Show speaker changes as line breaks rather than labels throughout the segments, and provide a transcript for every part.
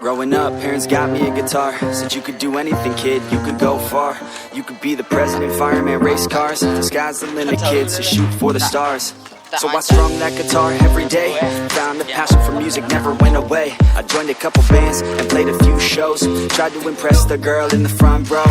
Growing up, parents got me a guitar. Said you could do anything, kid, you could go far. You could be the president, fireman, race cars. The sky's the limit, kid, so shoot for the stars. So I strummed that guitar every day. Found the passion for music never went away. I joined a couple bands and played a few shows. Tried to impress the girl in the front row.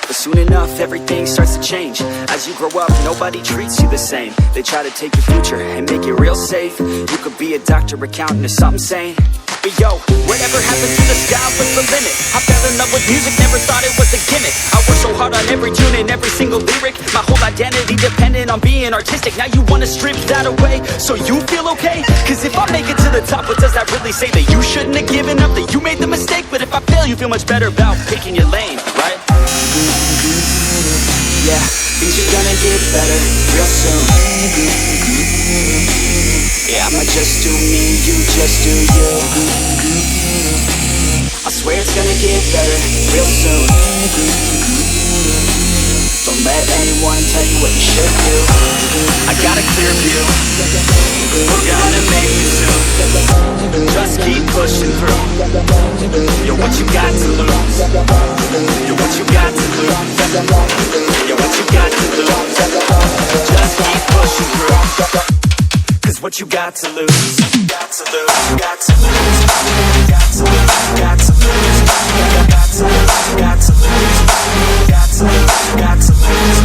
But soon enough, everything starts to change. As you grow up, nobody treats you the same. They try to take your future and make it real safe. You could be a doctor, accountant, or something sane. But yo, whatever happened to the sky was the limit. I fell in love with music, never thought it was a gimmick. I worked so hard on every tune and every single lyric. My whole identity depended on being artistic. Now you wanna strip that away, so you feel okay? Cause if I make it to the top, what does that really say? That you shouldn't have given up, that you made the mistake? But if I fail, you feel much better about picking your lane, right? Yeah, things are gonna get better real soon. Yeah, I'ma just do me, you just do you. I swear it's gonna get better real soon. Don't let anyone tell you what you should do. I got a clear view, we're gonna make it soon. Just keep pushing through. You're what you got to lose. You're what you got to lose. You're what you got to lose. Just keep pushing through. Cause what you got to lose, got to lose, got to lose, got to lose, got to lose, got to lose, got to lose, got to lose, got to lose,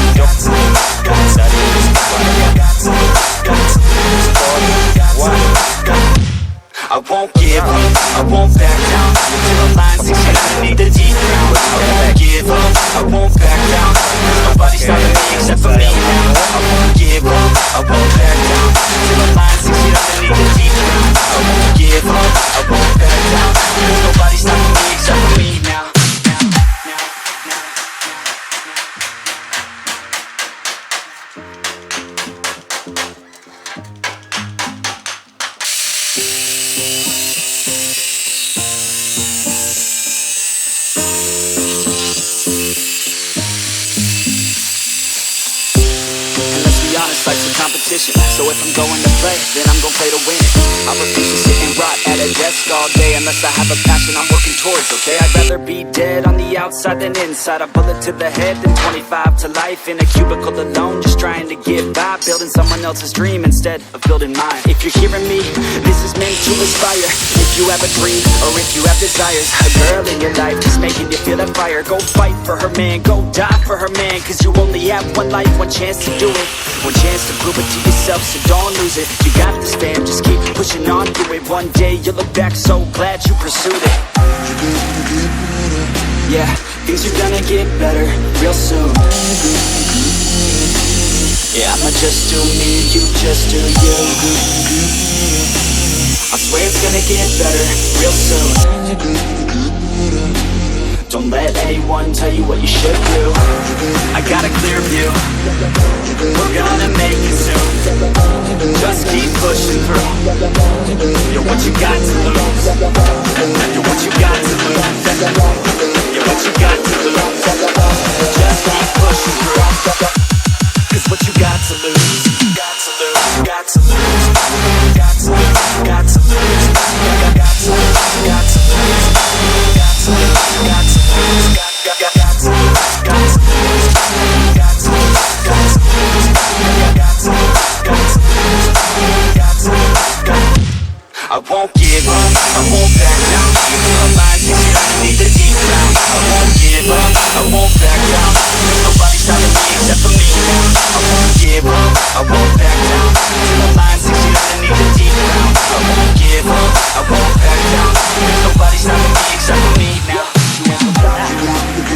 got to lose, got to lose, I won't give up, I won't back down. Till the line 6 feet underneath the deep ground. I won't give up, I won't back down. There's nobody stopping me except for me now. I won't give up, I won't back down. Till the line 6 feet underneath the deep ground. I won't give up, I won't back down. There's nobody stopping me except for me now. So if I'm going to play, then I'm gonna play to win it. I refuse to sit and rot at a desk all day unless I have a passion I'm working towards, okay? I'd rather be dead on the outside than inside. A bullet to the head than 25 to life in a cubicle alone, just trying to get by, building someone else's dream instead of building mine. If you're hearing me, this is meant to inspire. If you have a dream or if you have desires, a girl in your life just making you feel that fire. Go fight for her man, go die for her man. Cause you only have one life, one chance to do it. One chance to prove it to yourself, so don't lose it. You got this fam, just keep pushing on through it. One day you'll look back so glad you pursued it. Yeah, things are gonna get better real soon. Yeah, I'ma just do me, you just do you. I swear it's gonna get better real soon. Don't let anyone tell you what you should do. I got a clear view, we're gonna make it soon. Just keep pushing through. You're what you got to lose. You're what you got to lose. You're what you got to lose. Just keep pushing through. Cause what you got to lose, got to lose, got to lose, got to lose, got to lose, got to lose, got to lose, got to lose, got to lose, got to lose, got to lose, got to lose, got to lose, got to lose, got to lose, got to lose. I won't give up, I won't back down. Till the line 6 feet underneath the deep ground. I won't give up, I won't back down. There's nobody stopping me except for me now. I won't give up, I won't back down. Till the line 6 feet underneath the deep ground. I won't give up, I won't back down. There's nobody stopping me except for me now.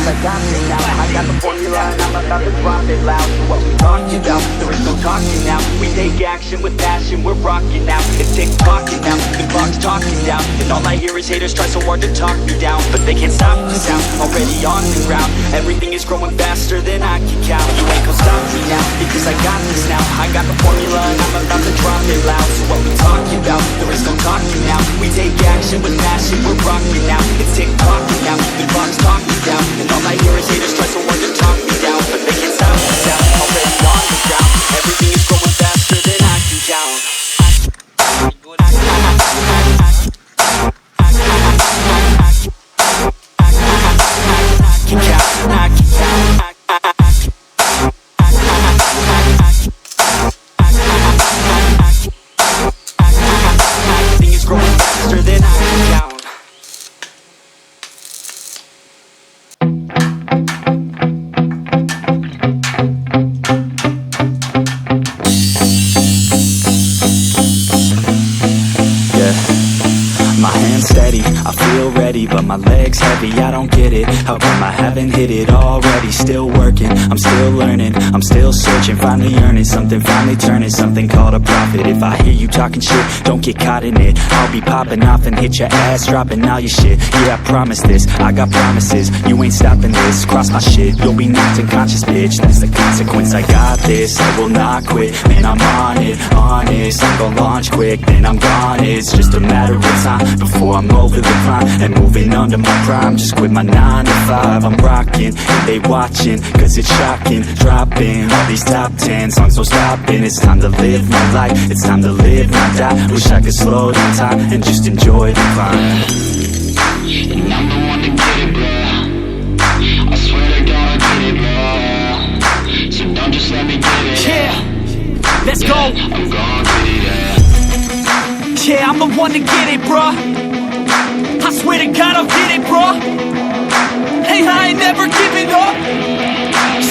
I got it now, I got the formula and I'm about to drop it loud. So what we talking about, there is no talking now. We take action with passion, we're rocking now. It's tick-tocking now, the clock's talking down. And all I hear is haters try so hard to talk me down. But they can't stop the sound, already on the ground. Everything is growing faster than I can count. You ain't gon' stop me now, because I got this now. I got the formula and I'm about to drop it loud. So what we talking about, there is no talking now. We take action with passion, we're rocking now. It's tick-tocking now, the clock's talking down. And all I hear is haters try so hard to talk me down. But they can't stop the sound, already on the ground. Everything is growing faster than I can count. checks heavy, I don't get it. How come I haven't hit it already? Still working, I'm still learning, I'm still searching, finally earning something, finally turning something called a profit. If I hear you talking shit, don't get caught in it. I'll be popping off and hit your ass, dropping all your shit. Yeah, I promise this, I got promises, you ain't stopping this. Cross my shit, you'll be knocked unconscious, bitch. That's the consequence, I got this, I will not quit. Man, I'm on it, honest, I'm gon' launch quick, then I'm gone. It's just a matter of time before I'm over the climb and moving under my prime. Just quit my 9 to 5, I'm rocking, and they watching, cause it's shocking. Dropping all these top 10 songs, so stopping. It's time to live my life, it's time to live, not die. Wish I could slow down time and just enjoy the climb.
And I'm the one to get it, bro. I swear to God, I get it, bro. So don't just let me get it.
Yeah, let's go.
I'm gon' get it, yeah.
Yeah, I'm the one to get it, bruh. I swear to God I'll get it, bruh. Hey, I ain't never giving up.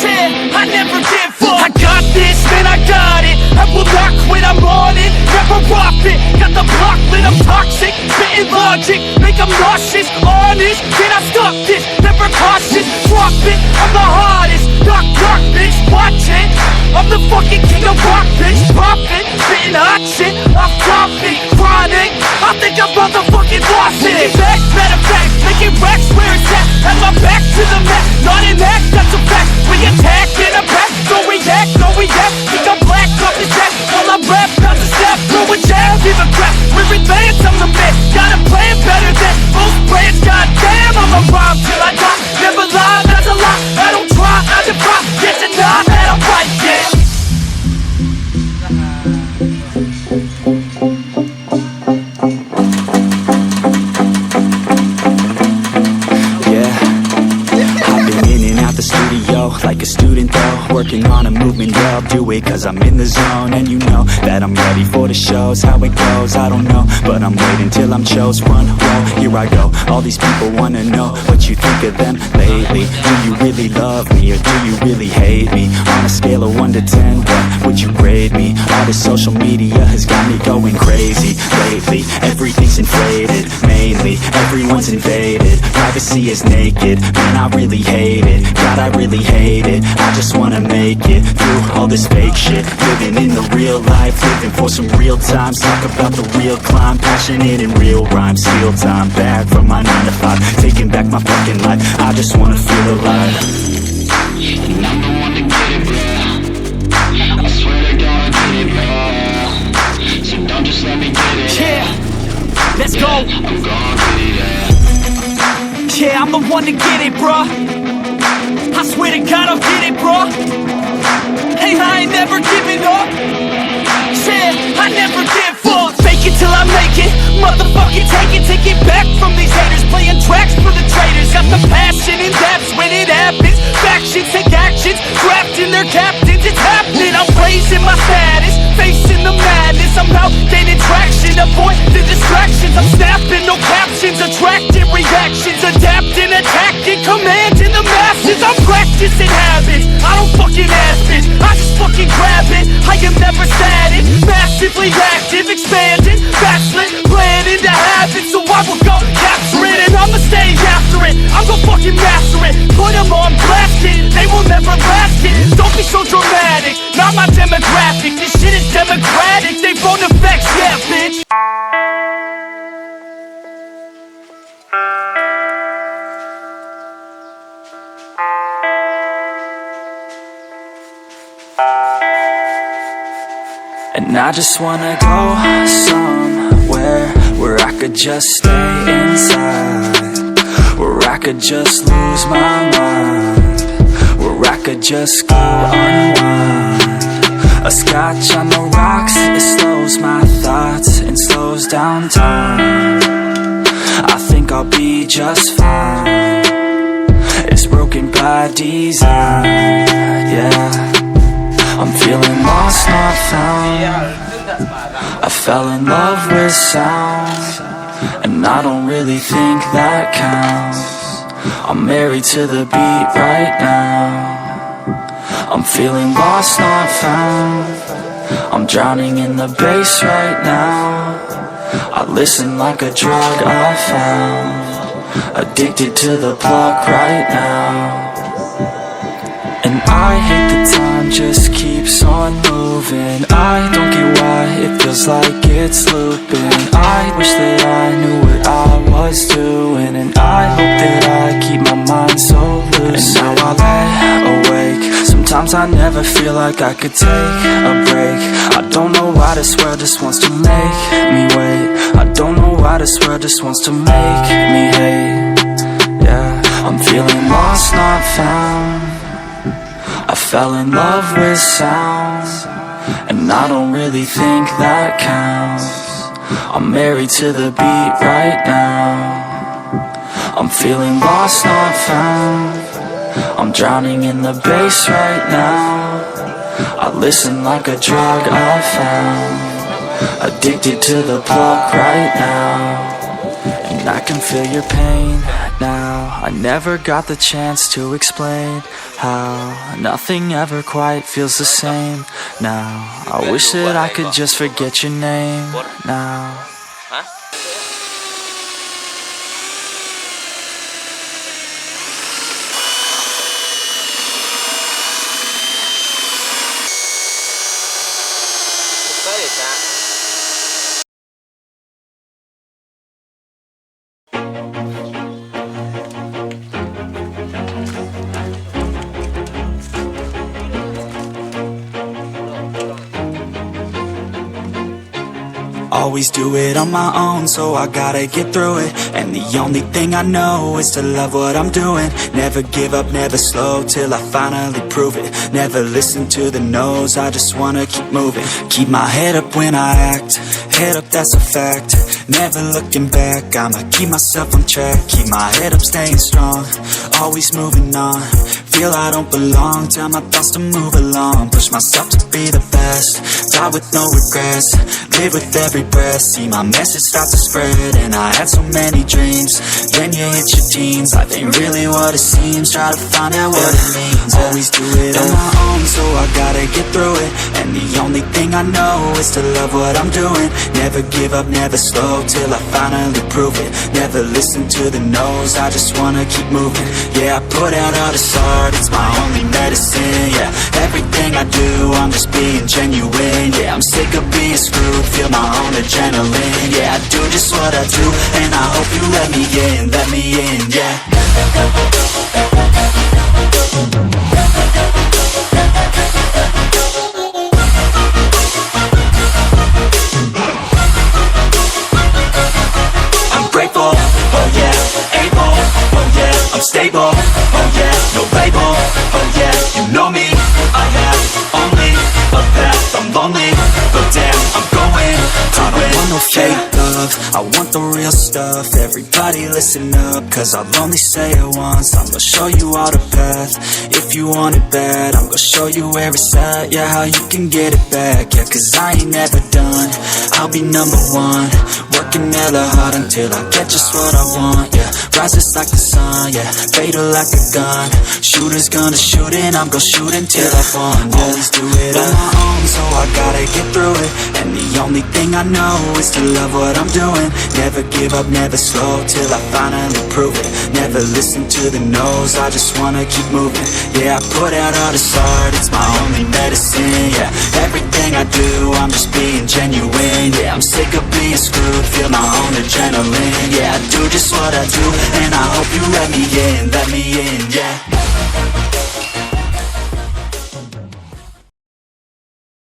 Yeah, I never give up. I got this, man, I got it. I will not quit, I'm on it. Never rock it. Got the block lit, I'm toxic. Spitting logic, make them nauseous. Honest, can I stop this? Never cautious, drop it. I'm the hardest. Knock, knock, bitch, watch it. I'm the fucking king of rock, bitch. Pop it, spitting hot shit. I'm topic, chronic. I think I'm motherfucking lost it. Making back, matter of fact, making racks where it's at. Have my back to the mat, not an act, that's a fact. We attack in a pack, don't react, no react. Think I'm black, off the jack, while I rap, not the snap. Throw a jab, give a crap. We're advanced, I'm the man. Got a plan better than most brands. Goddamn, I'm a rhyme till I die. Never lie, that's a lie. I don't try, I defy. Get denied, that I'm right, yeah. Like a student though, working on a movement, yeah, I'll do it cause I'm in the zone. And you know that I'm ready for the shows. How it goes, I don't know, but I'm waiting till I'm chose. One row, here I go. All these people wanna know what you think of them lately. Do you really love me or do you really hate me? On a scale of 1 to 10, what would you grade me? All this social media has got me going crazy lately. Everything's inflated, mainly everyone's invaded. Privacy is naked, man, I really hate it. God, I really hate it. I just wanna make it through all this fake shit. Living in the real life, living for some real times. Talk about the real climb, passionate in real rhymes. Steal time back from my 9 to 5, taking back my fucking life. I just wanna feel alive.
And I'm the one to get it, bro. I swear to God, I get it, bro. So don't just let me get it.
Yeah, let's go.
I'm gon' get it, yeah.
Yeah, I'm the one to get it, bruh. I swear to God I'll get it, bruh. Hey, I ain't never giving up. Yeah, I never give up. Fake it till I make it. Motherfucking take it back from these haters. Playing tracks for the traitors. Got the passion in depths when it happens. Factions take actions, drafting their captains. It's happening, I'm raising my status. Facing the madness, I'm out gaining traction. Avoid the distractions, I'm snapping, no captions. Attracting reactions, adapting, attacking, commanding the masses. I'm practicing habits, I don't fucking ask bitch. I just fucking grab it, I am never static. Massively active, expanding, backslid, planning to have it. So I will go capture it and I'ma stay after it. I'm gon' fucking master it, put them on blast it. They will never last it, don't be so dramatic. Not my demographic, this shit is democratic. They phone effects, yeah bitch. And I just wanna go somewhere where I could just stay inside, where I could just lose my mind, where I could just go unwind. A scotch on the rocks, it slows my thoughts and slows down time. I think I'll be just fine. It's broken by design, yeah. I'm feeling lost, not found. I fell in love with sound, and I don't really think that counts. I'm married to the beat right now. I'm feeling lost, not found. I'm drowning in the bass right now. I listen like a drug I found. addicted to the block right now. And I hate the time just keeps on moving. I don't get why it feels like it's looping. I wish that I knew what I was doing, and I hope that I keep my mind so loose. And now I lay awake, sometimes I never feel like I could take a break. I don't know why this world just wants to make me wait. I don't know why this world just wants to make me hate. Yeah, I'm feeling lost, not found. I fell in love with sound, and I don't really think that counts. I'm married to the beat right now. I'm feeling lost, not found. I'm drowning in the bass right now. I listen like a drug I found. Addicted to the plug right now. And I can feel your pain now. I never got the chance to explain how nothing ever quite feels the same now. I wish that I could just forget your name now. Always do it on my own, so I gotta get through it. And the only thing I know is to love what I'm doing. Never give up, never slow, till I finally prove it. Never listen to the no's, I just wanna keep moving. Keep my head up when I act, head up, that's a fact. Never looking back, I'ma keep myself on track. Keep my head up, staying strong, always moving on. Feel I don't belong, tell my thoughts to move along. Push myself to be the best, die with no regrets. Live with every breath, see my message start to spread. And I had so many dreams, then you hit your teens. Life ain't really what it seems, try to find out what it means. Always do it on my own, so I gotta get through it. And the only thing I know is to love what I'm doing. Never give up, never slow, till I finally prove it. Never listen to the no's, I just wanna keep moving. Yeah, I put out all this art, it's my only medicine. Yeah, everything I do, I'm just being genuine. Yeah, I'm sick of being screwed, feel my own adrenaline. Yeah, I do just what I do, and I hope you let me in, yeah. I'm grateful, oh yeah, able, oh yeah, I'm stable, oh yeah, no label, oh yeah, you know me, I have only a path, I'm lonely, but damn, I'm going to I don't want no fake love, I want the real stuff. Everybody listen up, cause I'll only say it once. I'm gonna show you all the path, if you want it bad. I'm gonna show you where it's at, yeah, how you can get it back. Yeah, cause I ain't never done, I'll be number one. Working hella hard until I get just what I want, yeah. Rises like the sun, yeah, fatal like a gun. Shooter's gonna shoot and I'm gonna shoot until I won, yeah. Always do it on my own, so I gotta get through it. And the only thing I know is to love what I'm doing. Never give up, never slow, till I finally prove it. Never listen to the no's, I just wanna keep moving. Yeah, I put out all this art, it's my only medicine. Yeah, everything I do, I'm just being genuine. Yeah, I'm sick of being screwed, feel my own adrenaline. Yeah, I do just what I do, and I hope you let me in, yeah.